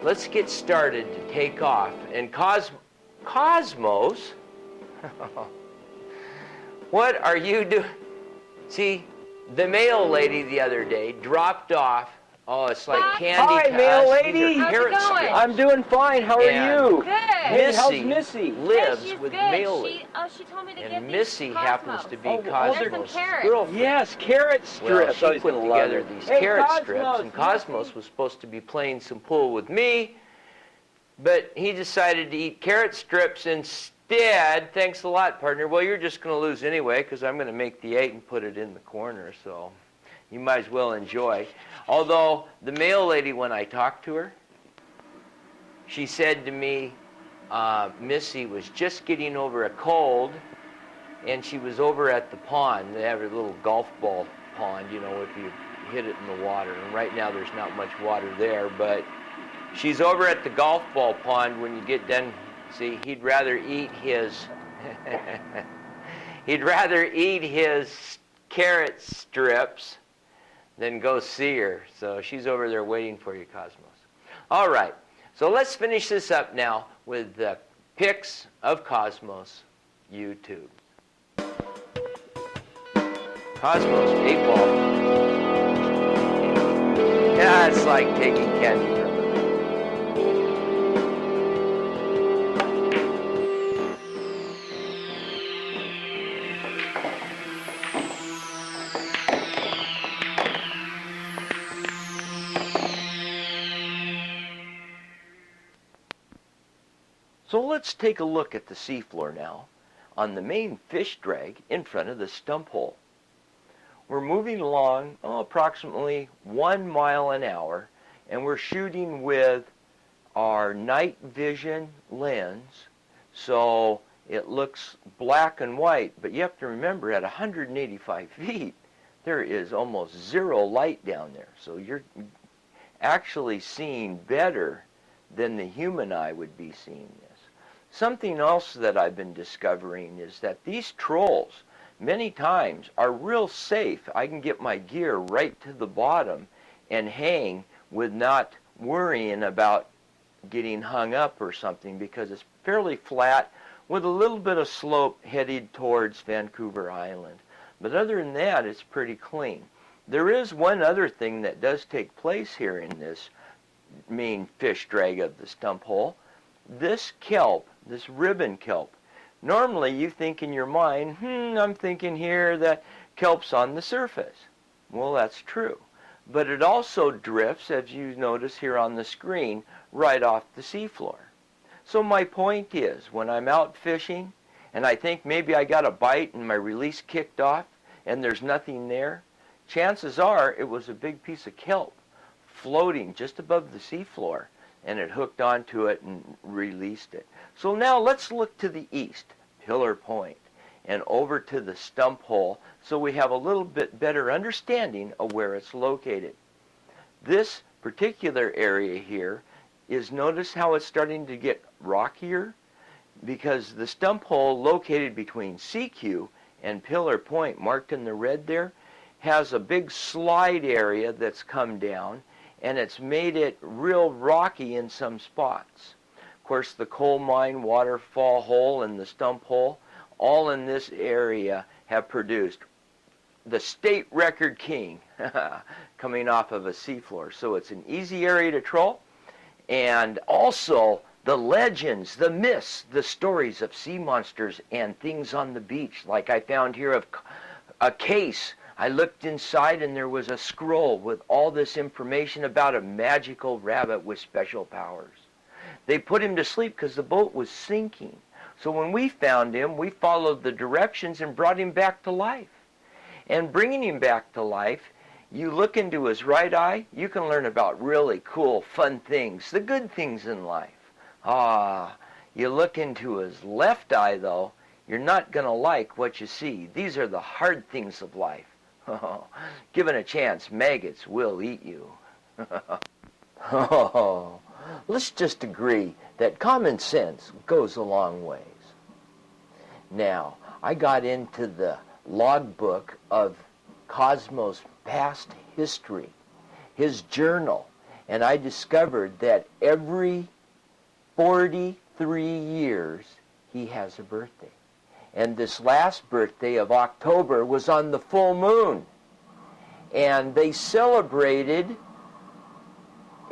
let's get started to take off. And Cosmos, what are you doing? See, the mail lady the other day dropped off. Oh, it's like candy. Hi, to mail us. lady. How's it going? I'm doing fine. How are you? Good. Hey, how's Missy? lives she's with good. mail. She told me to get And these Missy happens to be Cosmos' carrots. girlfriend. Yes, carrot Well, strips. she put together these carrot strips, and Cosmos was supposed to be playing some pool with me, but he decided to eat carrot strips instead. Thanks a lot, partner. Well, you're just going to lose anyway, because I'm going to make the 8 and put it in the corner, so you might as well enjoy. Although, the mail lady, when I talked to her, she said to me, Missy was just getting over a cold, and she was over at the pond. They have a little golf ball pond, you know, if you hit it in the water. And right now there's not much water there, but she's over at the golf ball pond. When you get done, see, he'd rather eat his carrot strips than go see her. So she's over there waiting for you, Cosmos. All right, so let's finish this up now with the pics of Cosmos YouTube. Cosmos 8 ball. Yeah, it's like taking candy from a So let's take a look at the seafloor now on the main fish drag in front of the stump hole. We're moving along approximately 1 mile an hour, and we're shooting with our night vision lens, so it looks black and white, but you have to remember at 185 feet there is almost zero light down there, so you're actually seeing better than the human eye would be seeing this. Something else that I've been discovering is that these trolls many times are real safe. I can get my gear right to the bottom and hang with not worrying about getting hung up or something, because it's fairly flat with a little bit of slope headed towards Vancouver Island. But other than that, it's pretty clean. There is one other thing that does take place here in this main fish drag of the stump hole. This kelp, this ribbon kelp, normally you think in your mind, I'm thinking here that kelp's on the surface. Well, that's true. But it also drifts, as you notice here on the screen, right off the seafloor. So my point is, when I'm out fishing and I think maybe I got a bite and my release kicked off and there's nothing there, chances are it was a big piece of kelp floating just above the seafloor, and it hooked onto it and released it. So now let's look to the east, Pillar Point, and over to the stump hole, so we have a little bit better understanding of where it's located. This particular area here is, notice how it's starting to get rockier, because the stump hole located between Sekiu and Pillar Point, marked in the red there, has a big slide area that's come down, and it's made it real rocky in some spots. Of course, the coal mine, waterfall hole, and the stump hole, all in this area have produced the state record king coming off of a seafloor. So it's an easy area to troll. And also the legends, the myths, the stories of sea monsters and things on the beach. Like I found here of a case. I looked inside and there was a scroll with all this information about a magical rabbit with special powers. They put him to sleep because the boat was sinking. So when we found him, we followed the directions and brought him back to life. And bringing him back to life, you look into his right eye, you can learn about really cool, fun things, the good things in life. You look into his left eye, though, you're not going to like what you see. These are the hard things of life. Given a chance, maggots will eat you. Let's just agree that common sense goes a long ways. Now, I got into the logbook of Cosmos' past history, his journal, And I discovered that every 43 years he has a birthday. And this last birthday of October was on the full moon. And they celebrated,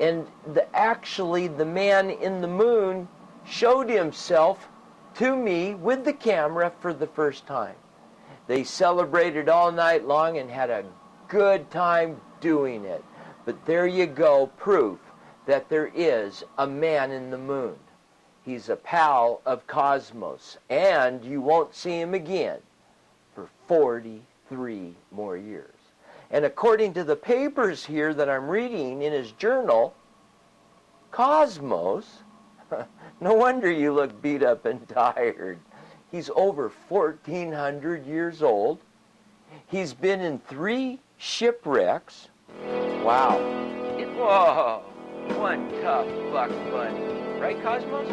and actually the man in the moon showed himself to me with the camera for the first time. They celebrated all night long and had a good time doing it. But there you go, proof that there is a man in the moon. He's a pal of Cosmos, and you won't see him again for 43 more years. And according to the papers here that I'm reading in his journal, Cosmos, no wonder you look beat up and tired. He's over 1,400 years old. He's been in 3 shipwrecks. Wow. Whoa, one tough buck bunny. Right, Cosmos?